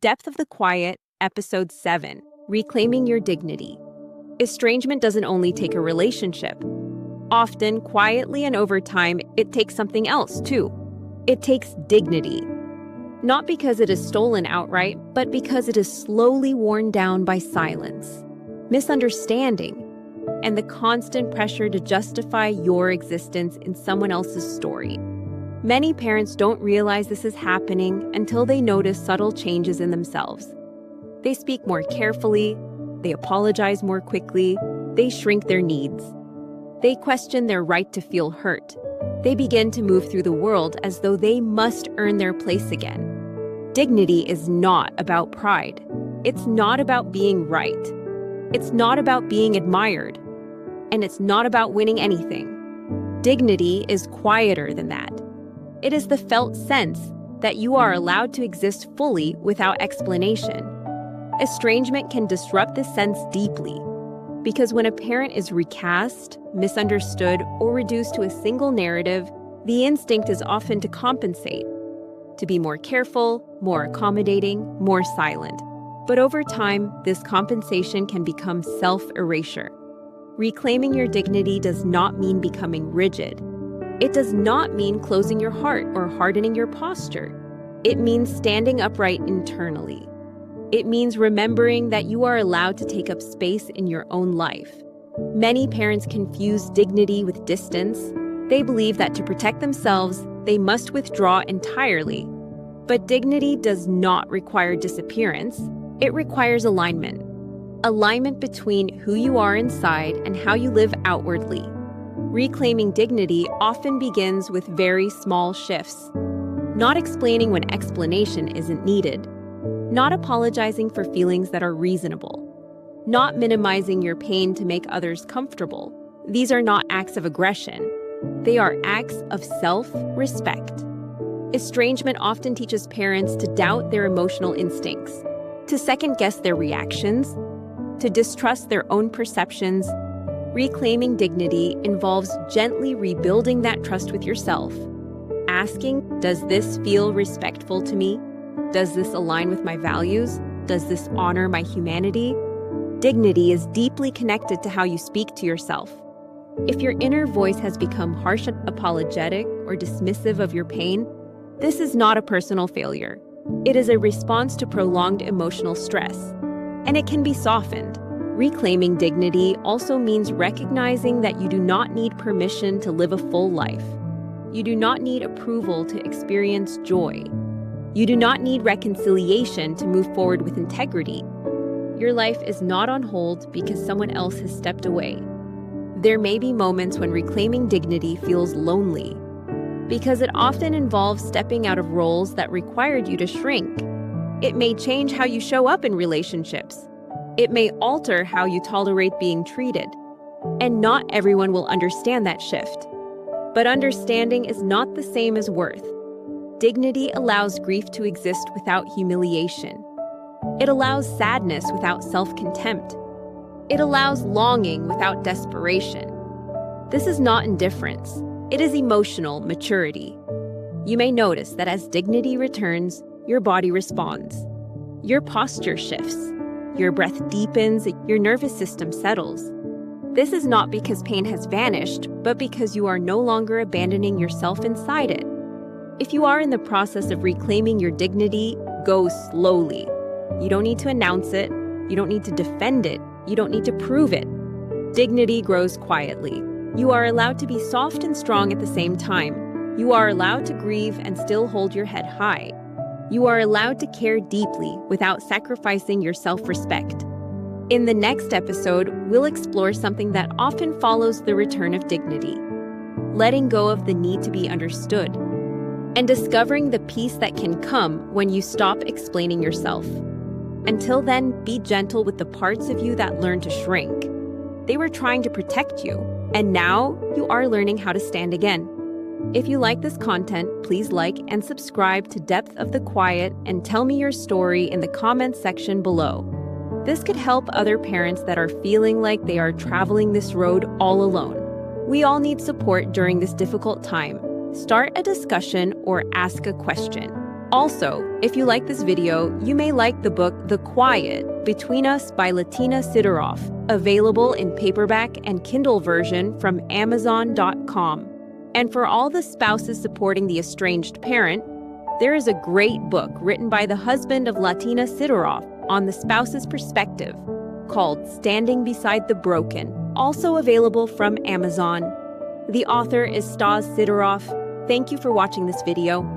Depth of the Quiet, Episode 7, Reclaiming Your Dignity. Estrangement doesn't only take a relationship. Often, quietly and over time, it takes something else, too. It takes dignity. Not because it is stolen outright, but because it is slowly worn down by silence, misunderstanding, and the constant pressure to justify your existence in someone else's story. Many parents don't realize this is happening until they notice subtle changes in themselves. They speak more carefully, they apologize more quickly, they shrink their needs. They question their right to feel hurt. They begin to move through the world as though they must earn their place again. Dignity is not about pride. It's not about being right. It's not about being admired. And it's not about winning anything. Dignity is quieter than that. It is the felt sense that you are allowed to exist fully without explanation. Estrangement can disrupt this sense deeply, because when a parent is recast, misunderstood, or reduced to a single narrative, the instinct is often to compensate, to be more careful, more accommodating, more silent. But over time, this compensation can become self-erasure. Reclaiming your dignity does not mean becoming rigid. It does not mean closing your heart or hardening your posture. It means standing upright internally. It means remembering that you are allowed to take up space in your own life. Many parents confuse dignity with distance. They believe that to protect themselves, they must withdraw entirely. But dignity does not require disappearance. It requires alignment. Alignment between who you are inside and how you live outwardly. Reclaiming dignity often begins with very small shifts. Not explaining when explanation isn't needed. Not apologizing for feelings that are reasonable. Not minimizing your pain to make others comfortable. These are not acts of aggression. They are acts of self-respect. Estrangement often teaches parents to doubt their emotional instincts, to second-guess their reactions, to distrust their own perceptions. Reclaiming dignity involves gently rebuilding that trust with yourself. Asking, does this feel respectful to me? Does this align with my values? Does this honor my humanity? Dignity is deeply connected to how you speak to yourself. If your inner voice has become harsh, apologetic, or dismissive of your pain, this is not a personal failure. It is a response to prolonged emotional stress, and it can be softened. Reclaiming dignity also means recognizing that you do not need permission to live a full life. You do not need approval to experience joy. You do not need reconciliation to move forward with integrity. Your life is not on hold because someone else has stepped away. There may be moments when reclaiming dignity feels lonely, because it often involves stepping out of roles that required you to shrink. It may change how you show up in relationships. It may alter how you tolerate being treated. And not everyone will understand that shift. But understanding is not the same as worth. Dignity allows grief to exist without humiliation. It allows sadness without self-contempt. It allows longing without desperation. This is not indifference. It is emotional maturity. You may notice that as dignity returns, your body responds. Your posture shifts. Your breath deepens, your nervous system settles. This is not because pain has vanished, but because you are no longer abandoning yourself inside it. If you are in the process of reclaiming your dignity, go slowly. You don't need to announce it. You don't need to defend it. You don't need to prove it. Dignity grows quietly. You are allowed to be soft and strong at the same time. You are allowed to grieve and still hold your head high. You are allowed to care deeply without sacrificing your self-respect. In the next episode, we'll explore something that often follows the return of dignity: letting go of the need to be understood, and discovering the peace that can come when you stop explaining yourself. Until then, be gentle with the parts of you that learn to shrink. They were trying to protect you, and now you are learning how to stand again. If you like this content, please like and subscribe to Depth of the Quiet and tell me your story in the comments section below. This could help other parents that are feeling like they are traveling this road all alone. We all need support during this difficult time. Start a discussion or ask a question. Also, if you like this video, you may like the book The Quiet Between Us by Latina Sidoroff, available in paperback and Kindle version from Amazon.com. And for all the spouses supporting the estranged parent, there is a great book written by the husband of Latina Sidoroff on the spouse's perspective called Standing Beside the Broken, also available from Amazon. The author is Stas Sidoroff. Thank you for watching this video.